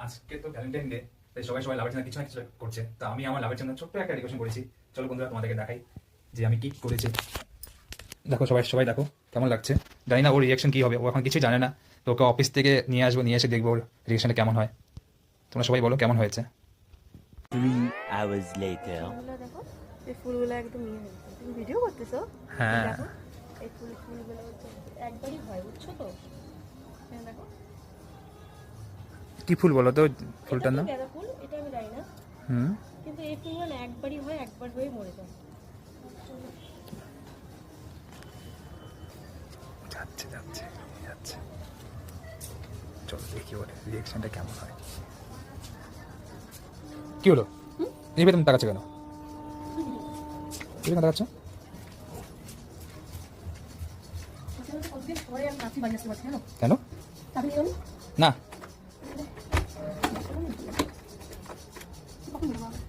আজকে তো Valentine day, তাই সবাই সবাই লাভের জন্য কিছু না কিছু করছে। তো আমি আমার লাভের জন্য ছোট্ট একটা ডেকোরেশন করেছি। চলো বন্ধুরা তোমাদেরকে দেখাই যে আমি কি করেছি। দেখো সবাই সবাই দেখো কেমন লাগছে। জানি না ওর রিয়াকশন কি হবে, ও এখন কিছুই জানে না। তো ওকে অফিস থেকে নিয়ে আসবো, নিয়ে এসে দেখবো ওর রিয়াকশনটা কেমন হয়। তোমরা সবাই বলো কেমন হয়েছে। 3 hours later. ফুলগুলো দেখো, এই ফুলগুলো একদম ইয়ে হয়েছে। তুমি ভিডিও করতেছো? হ্যাঁ। দেখো এই ফুলগুলো হচ্ছে একবারই হয়, বুঝছো তো? হ্যাঁ দেখো, কি ফুল বলো তো এটা ফুলটার তো নাম? গাঁদা ফুল, এটা আমি জানি না, হুম। কিন্তু এই ফুলগুলো না একবারই হয়, একবার হয়ে মরে যায়। যাচ্ছে যাচ্ছে যাচ্ছে, চলো দেখি ওর রিয়াকশনটা কেমন হয়। কি হলো? এই তুমি তাকাচ্ছ কেন? কেন তাকাচ্ছ? কেন? না,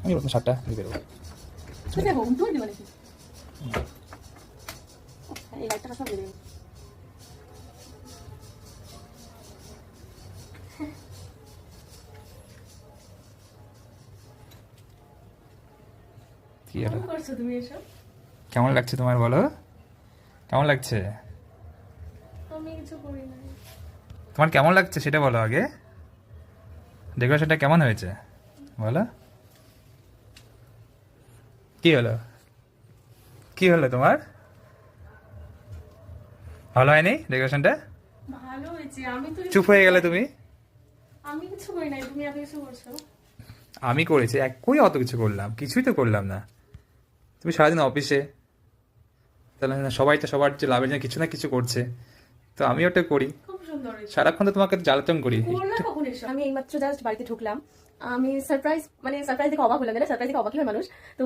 আমি বললাম 7টা দিয়ে বেরোবো। কি হলো? করছো তুমি এসব? কেমন লাগছে তোমার বলো? কেমন লাগছে আমি কিছু করি না। তোমার? কেমন লাগছে সেটা বলো আগে। ডেকোরেশনটা কেমন হয়েছে বলো। কি হলো? কি হলো তোমার? ভালো হয়নি ডেকোরেশনটা? ভালো হয়েছে, আমি তো চুপ হয়ে গেলে তুমি। আমি কিছু করি নাই, তুমি এত কিছু করছো। আমি করেছি, কই অত কিছু করলাম? কিছুই তো করলাম না। তুমি সারাদিন অফিসে, তাহলে না সবাই তো সবার যে লাভের জন্য কিছু না কিছু করছে, তো আমি ওটা করি। খুব সুন্দর হয়েছে। সারাক্ষণ তো তোমাকে জ্বালাতন করি। করলা কখন এসো? আমি এইমাত্র জাস্ট বাড়িতে ঢুকলাম। আমি সারপ্রাইজ, মানে সারপ্রাইজ দেখে অবাক হলাম, না সারপ্রাইজ দেখে অবাকই হয় মানুষ। তো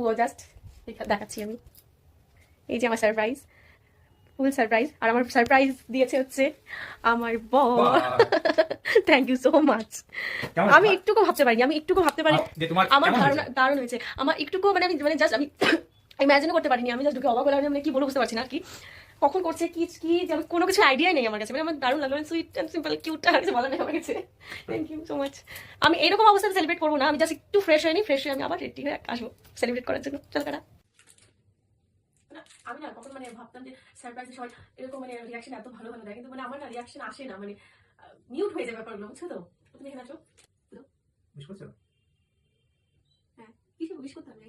ও জাস্ট দেখাচ্ছি আমি, এই যে আমার সারপ্রাইজ, ফুল সারপ্রাইজ। আর আমার সারপ্রাইজ দিয়েছে হচ্ছে আমার বর। Thank you so much. কেমন আমি তোমার? একটুকু ভাবতে পারিনি, আমি একটুকু ভাবতে পারি। যে তোমার আমার কেমন ধারণা হয়েছে? দারুণ হয়েছে। আমার একটুকু মানে আমি মানে জাস্ট আমি ইমাজিনও করতে পারিনি। আমি জাস্ট ঢুকে অবাক হলাম, মানে কি বলে বুঝতে পারছি না আর কি। কখন করছে কি কি যে আমি কোনো কিছু আইডিয়াই নেই আমার কাছে। মানে আমার দারুণ লাগলো, সুইট অ্যান্ড সিম্পল কিউট, আর কিছু বলা নেই আমার কাছে। Thank you so much. আমি এরকম অবস্থায় সেলিব্রেট করবো না, আমি জাস্ট একটু ফ্রেশ হয়ে নিই, ফ্রেশ হয়ে আমি আবার রেডি হয়ে আসবো সেলিব্রেট করার জন্য। চল কাটা। আমি না কখন মানে ভাবতাম যে সারপ্রাইজে সবাই এরকম মানে রিয়াকশন এত ভালো ভালো দেয়, কিন্তু মানে আমার না রিয়াকশন আসে না, মানে মিউট হয়ে যায় ব্যাপারগুলো, বুঝছো তো? তুমি এখানে আসো। বিশ করছো? হ্যাঁ, কিছু উইশ করতে হবে।